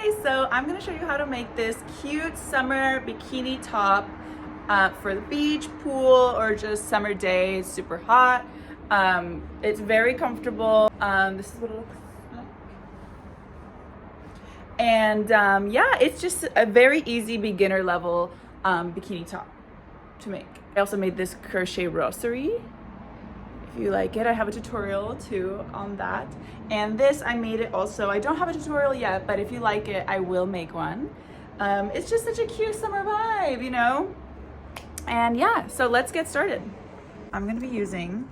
Hi, so I'm going to show you how to make this cute summer bikini top for the beach, pool, or just summer day. It's super hot. It's very comfortable. This is what it looks like. And yeah, it's just a very easy beginner level bikini top to make. I also made this crochet rosary. If you like it, I have a tutorial too on that. And this, I made it also. I don't have a tutorial yet, but if you like it, I will make one. It's just such a cute summer vibe, you know? And yeah, so let's get started. I'm gonna be using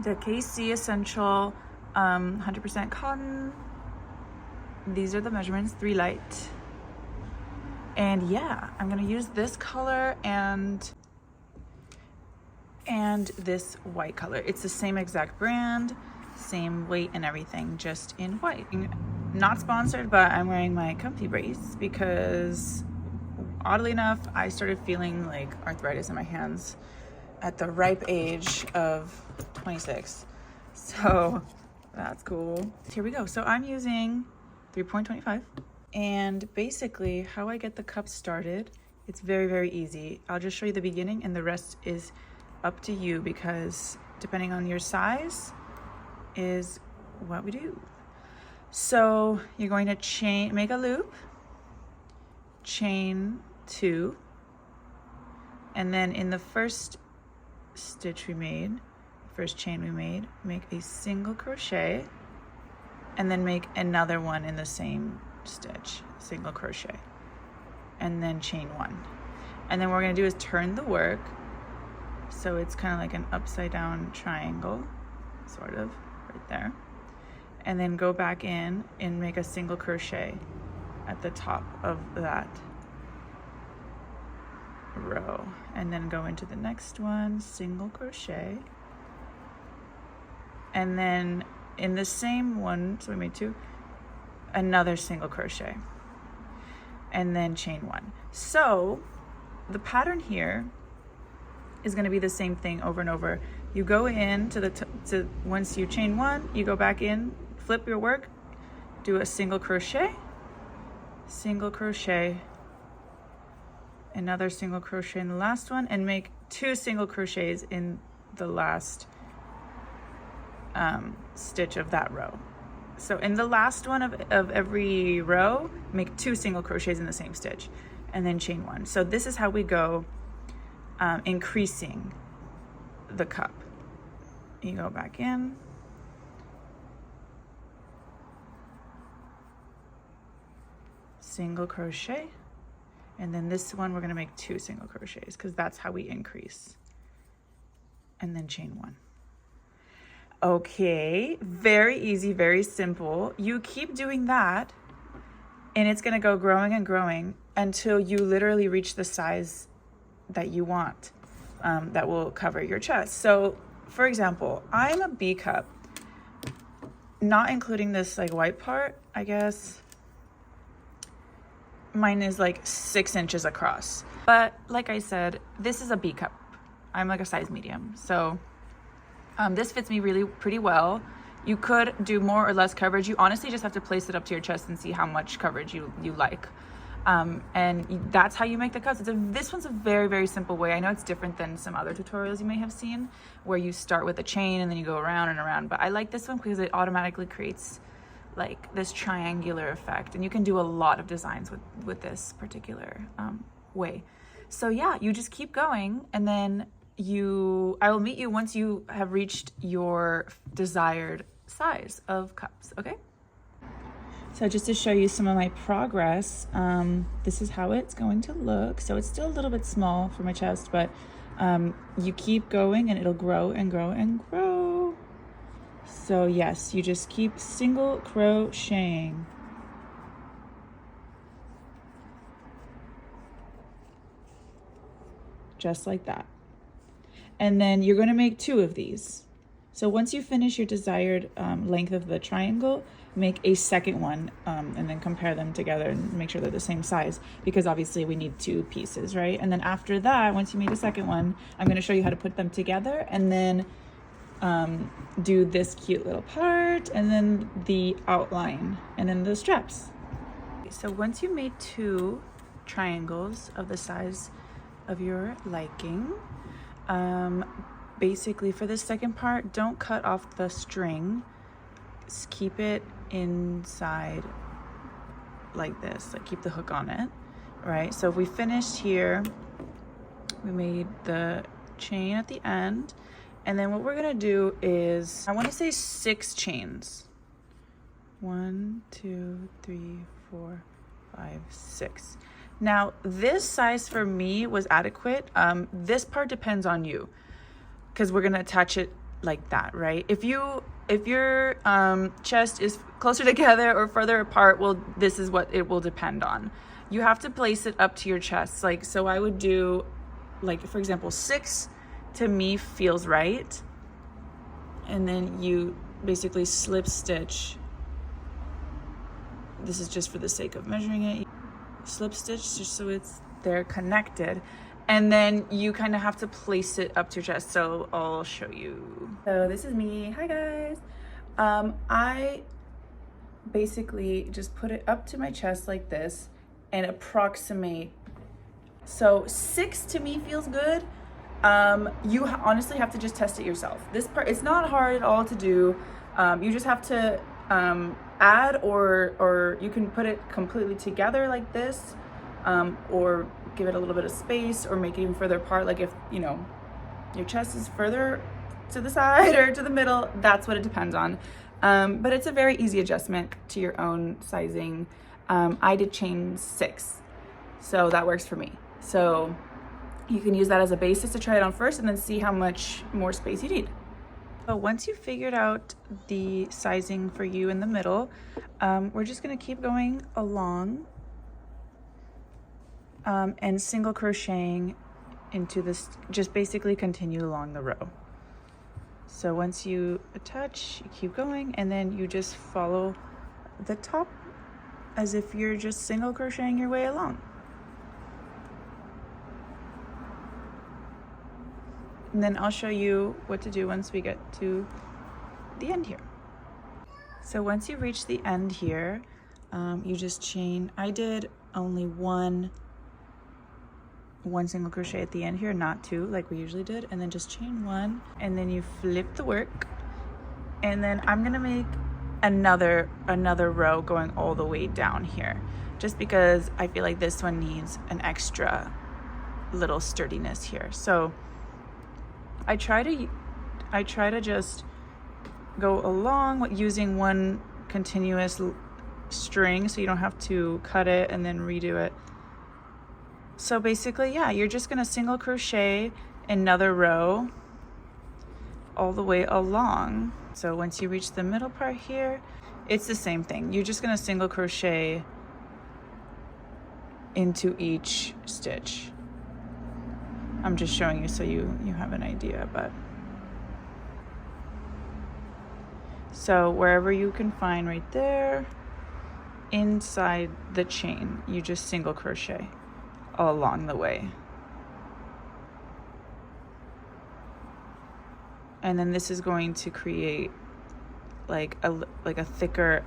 the KC Essential 100% cotton. These are the measurements, 3 light. And yeah, I'm gonna use this color and this white color. It's the same exact brand, same weight and everything, just in white. Not sponsored, but I'm wearing my comfy brace because oddly enough, I started feeling like arthritis in my hands at the ripe age of 26. So that's cool. Here we go. So I'm using 3.25. And basically how I get the cup started, it's very, very easy. I'll just show you the beginning and the rest is up to you because depending on your size is what we do. So you're going to make a loop, chain 2, and then in the first stitch we made, first chain we made, make a single crochet and then make another one in the same stitch, single crochet, and then chain 1. And then what we're going to do is turn the work. So it's kind of like an upside down triangle, sort of, right there. And then go back in and make a single crochet at the top of that row. And then go into the next one, single crochet. And then in the same one, so we made 2, another single crochet. And then chain 1. So the pattern here is going to be the same thing over and over. You go in to once you chain 1, you go back in, flip your work, do a single crochet, another single crochet in the last one, and make 2 single crochets in the last stitch of that row. So in the last one of every row, make 2 single crochets in the same stitch, and then chain 1. So this is how we go increasing the cup. You go back in, single crochet, and then this one we're going to make 2 single crochets because that's how we increase, and then chain 1. Okay, very easy, very simple. You keep doing that and it's going to go growing and growing until you literally reach the size that you want, that will cover your chest. So for example, I'm a B cup, not including this like white part, I guess. Mine is like 6 inches across, but like I said, this is a B cup. I'm like a size medium. So this fits me really pretty well. You could do more or less coverage. You honestly just have to place it up to your chest and see how much coverage you like. And that's how you make the cuts. This one's a very, very simple way. I know it's different than some other tutorials you may have seen where you start with a chain and then you go around and around, but I like this one because it automatically creates like this triangular effect, and you can do a lot of designs with this particular way. So yeah, you just keep going, and then I will meet you once you have reached your desired size of cups, okay? So just to show you some of my progress, this is how it's going to look. So it's still a little bit small for my chest, but you keep going and it'll grow and grow and grow. So yes, you just keep single crocheting. Just like that. And then you're going to make 2 of these. So once you finish your desired length of the triangle, make a second one and then compare them together and make sure they're the same size, because obviously we need 2 pieces, right? And then after that, once you made a second one, I'm going to show you how to put them together and then do this cute little part and then the outline and then the straps. so once you made 2 triangles of the size of your liking, basically for the second part, don't cut off the string. Just keep it inside like this, like keep the hook on it, right? So if we finished here, we made the chain at the end, and then what we're gonna do is, I want to say 6 chains. 1, 2, 3, 4, 5, 6. Now this size for me was adequate. This part depends on you, because we're gonna attach it like that, right? If your chest is closer together or further apart, well, this is what it will depend on. You have to place it up to your chest. Like, so I would do, like, for example, 6 to me feels right. And then you basically slip stitch. This is just for the sake of measuring it. Slip stitch just so they're connected. And then you kind of have to place it up to your chest. So I'll show you. So this is me. Hi guys. I basically just put it up to my chest like this and approximate. So 6 to me feels good. You honestly have to just test it yourself. This part, it's not hard at all to do. You just have to add or you can put it completely together like this, or give it a little bit of space, or make it even further apart. Like if, you know, your chest is further to the side or to the middle, that's what it depends on. But it's a very easy adjustment to your own sizing. I did chain 6, so that works for me. So you can use that as a basis to try it on first and then see how much more space you need. So once you figured out the sizing for you in the middle, we're just gonna keep going along and single crocheting into this, just basically continue along the row. So once you attach, you keep going, and then you just follow the top as if you're just single crocheting your way along. And then I'll show you what to do once we get to the end here. So once you reach the end here, you just chain. I did only one single crochet at the end here, not 2 like we usually did, and then just chain 1, and then you flip the work, and then I'm gonna make another row going all the way down here, just because I feel like this one needs an extra little sturdiness here. So I try to just go along with using one continuous string, so you don't have to cut it and then redo it. So basically, yeah, you're just gonna single crochet another row all the way along. So once you reach the middle part here, it's the same thing. You're just gonna single crochet into each stitch. I'm just showing you so you have an idea, but so wherever you can find right there inside the chain, you just single crochet all along the way. And then this is going to create like a thicker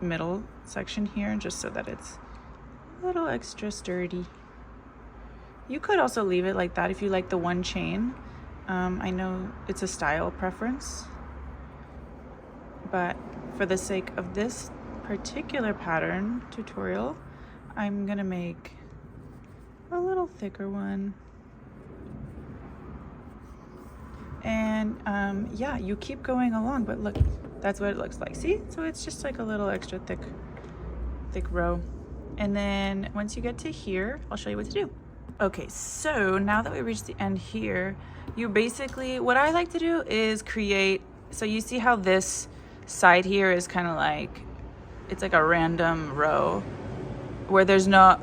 middle section here, just so that it's a little extra sturdy. You could also leave it like that if you like the one chain. I know it's a style preference, but for the sake of this particular pattern tutorial, I'm gonna make a little thicker one. And yeah, you keep going along, but look, that's what it looks like. See? So it's just like a little extra thick row. And then once you get to here, I'll show you what to do. Okay, so now that we reached the end here, you basically, what I like to do is create, so you see how this side here is kind of like, it's like a random row where there's not,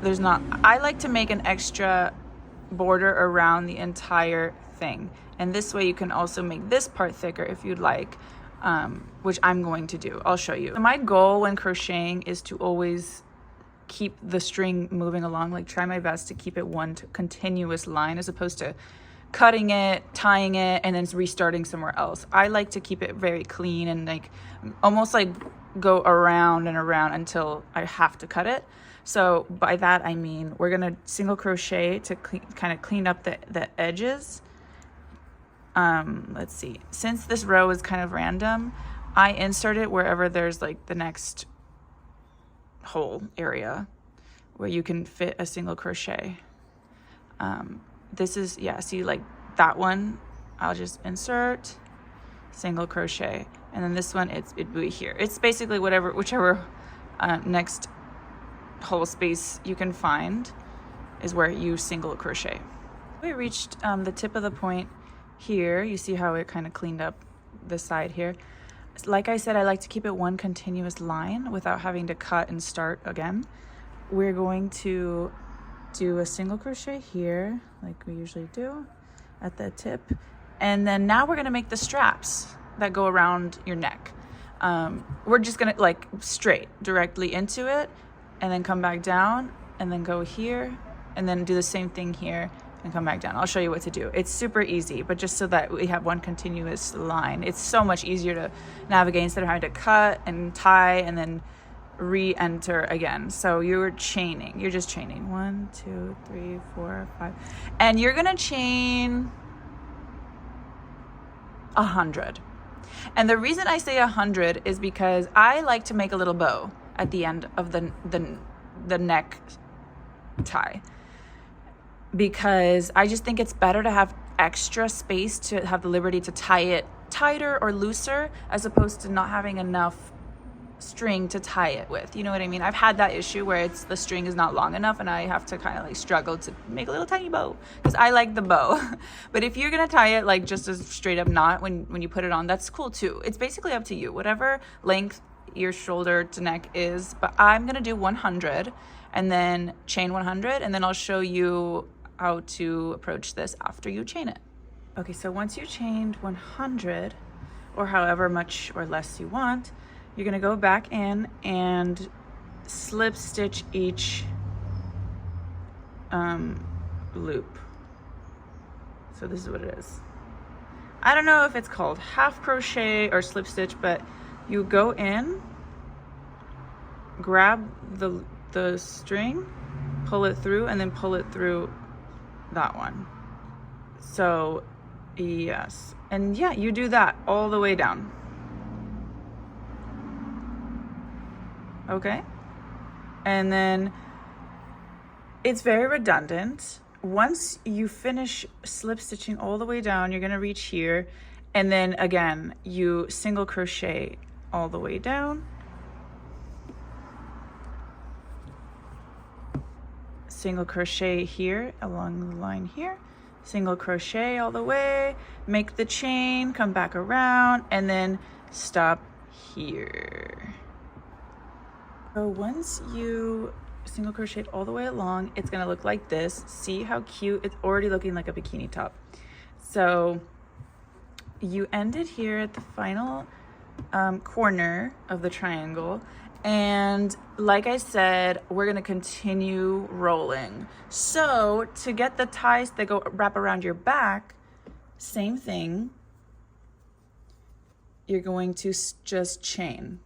I like to make an extra border around the entire thing. And this way you can also make this part thicker if you'd like, which I'm going to do. I'll show you. So my goal when crocheting is to always keep the string moving along, like try my best to keep it one continuous line as opposed to cutting it, tying it, and then restarting somewhere else. I like to keep it very clean and like almost like go around and around until I have to cut it. So by that I mean we're gonna single crochet to kind of clean up the edges. Let's see, since this row is kind of random, I insert it wherever there's like the next hole area where you can fit a single crochet. This is, yeah, see, like that one, I'll just insert single crochet, and then this one, it'd be here. It's basically whichever next hole space you can find is where you single crochet. We reached the tip of the point here. You see how it kind of cleaned up the side here. Like I said, I like to keep it one continuous line without having to cut and start again. We're going to do a single crochet here, like we usually do at the tip. And then now we're gonna make the straps that go around your neck. We're just gonna like straight directly into it and then come back down and then go here and then do the same thing here and come back down. I'll show you what to do. It's super easy, but just so that we have one continuous line. It's so much easier to navigate instead of having to cut and tie and then re-enter again. So you're chaining, you're just chaining 1, 2, 3, 4, 5, and you're gonna chain 100. And the reason I say 100 is because I like to make a little bow at the end of the neck tie, because I just think it's better to have extra space to have the liberty to tie it tighter or looser as opposed to not having enough string to tie it with. You know what I mean? I've had that issue where the string is not long enough and I have to kind of like struggle to make a little tiny bow because I like the bow. But if you're gonna tie it like just a straight up knot when you put it on, that's cool too. It's basically up to you, whatever length your shoulder to neck is. But I'm gonna do 100 and then chain 100, and then I'll show you how to approach this after you chain it. Okay, so once you chained 100 or however much or less you want, you're gonna go back in and slip stitch each loop. So this is what it is. I don't know if it's called half crochet or slip stitch, but you go in, grab the string, pull it through, and then pull it through that one. So yes, and yeah, you do that all the way down. Okay, and then it's very redundant. Once you finish slip stitching all the way down, you're gonna reach here, and then again you single crochet all the way down, single crochet here along the line here, single crochet all the way, make the chain, come back around, and then stop here. So once you single crochet all the way along, it's gonna look like this. See how cute? It's already looking like a bikini top. So you end it here at the final corner of the triangle, and like I said, we're gonna continue rolling. So to get the ties that go wrap around your back, same thing, you're going to just chain.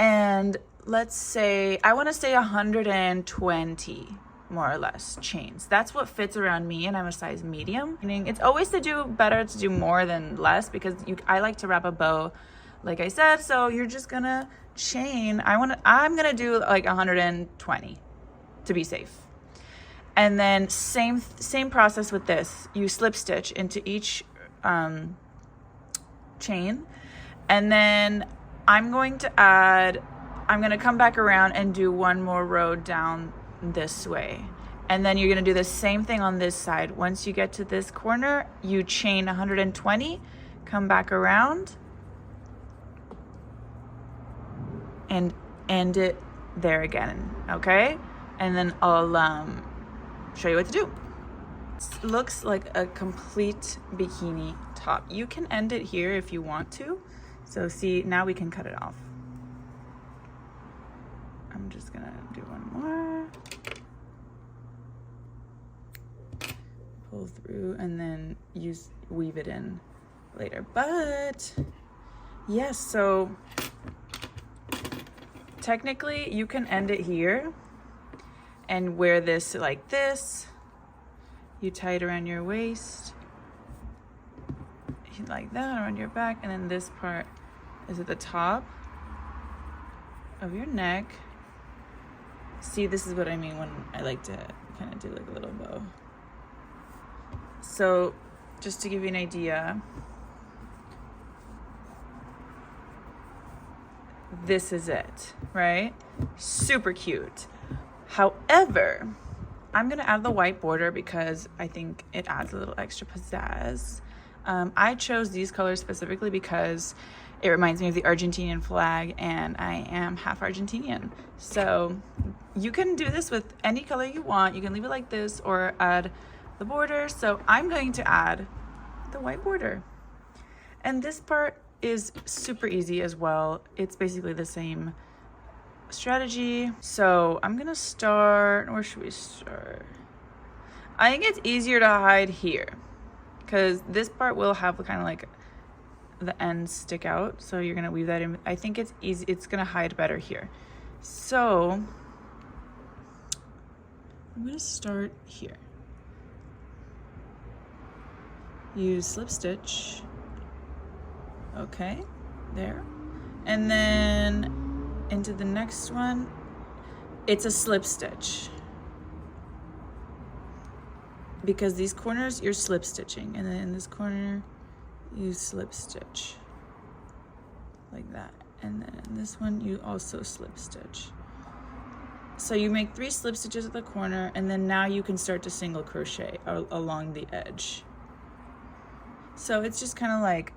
And let's say, I wanna say 120 more or less chains. That's what fits around me, and I'm a size medium. It's always better to do more than less, because I like to wrap a bow, like I said, so you're just gonna chain. I'm gonna do like 120 to be safe. And then same process with this. You slip stitch into each chain, and then I'm gonna come back around and do one more row down this way. And then you're gonna do the same thing on this side. Once you get to this corner, you chain 120, come back around, and end it there again, okay? And then I'll show you what to do. It looks like a complete bikini top. You can end it here if you want to. So see, now we can cut it off. I'm just gonna do one more. Pull through and then weave it in later. But yes, so technically you can end it here and wear this like this. You tie it around your waist, like that, around your back, and then this part is at the top of your neck. See, this is what I mean when I like to kind of do like a little bow. So just to give you an idea, this is it, right? Super cute. However, I'm gonna add the white border because I think it adds a little extra pizzazz. I chose these colors specifically because it reminds me of the Argentinian flag, and I am half Argentinian. So you can do this with any color you want. You can leave it like this or add the border. So I'm going to add the white border. And this part is super easy as well. It's basically the same strategy. So I'm gonna start, where should we start? I think it's easier to hide here because this part will have kind of like the ends stick out, so you're gonna weave that in. I think it's easy, it's gonna hide better here. So I'm gonna start here. Use slip stitch. Okay, there. And then into the next one, it's a slip stitch. Because these corners, you're slip stitching. And then in this corner, you slip stitch like that, and then in this one you also slip stitch. So you make 3 slip stitches at the corner, and then now you can start to single crochet along the edge. So it's just kind of like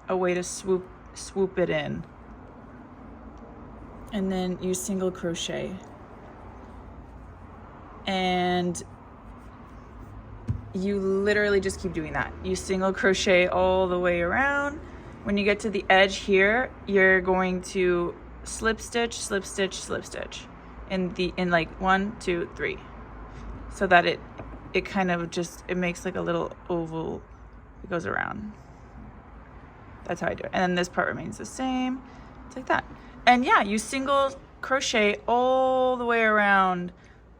a way to swoop it in, and then you single crochet, and you literally just keep doing that. You single crochet all the way around. When you get to the edge here, you're going to slip stitch, slip stitch, slip stitch in like 1, 2, 3, so that it kind of just, it makes like a little oval. It goes around. That's how I do it. And then this part remains the same. It's like that. And yeah, you single crochet all the way around,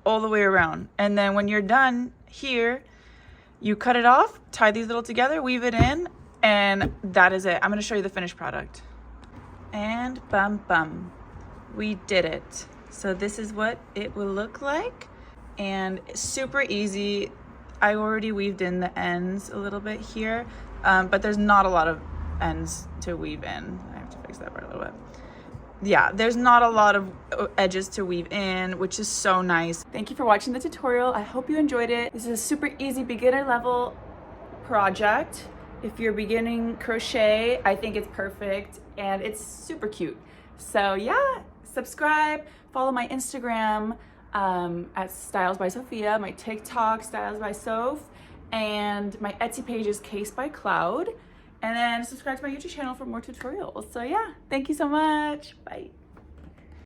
all the way around. And then when you're done here, you cut it off, tie these little together, weave it in, and that is it. I'm gonna show you the finished product. And bum bum, we did it. So this is what it will look like, and super easy. I already weaved in the ends a little bit here, but there's not a lot of ends to weave in. I have to fix that part a little bit. Yeah, there's not a lot of edges to weave in, which is so nice. Thank you for watching the tutorial. I hope you enjoyed it. This is a super easy beginner level project. If you're beginning crochet, I think it's perfect, and it's super cute. So yeah, subscribe, follow my Instagram at Styles by Sophia, my TikTok Styles by Soph, and my Etsy page is Case by Cloud. And then subscribe to my YouTube channel for more tutorials. So yeah, thank you so much. Bye.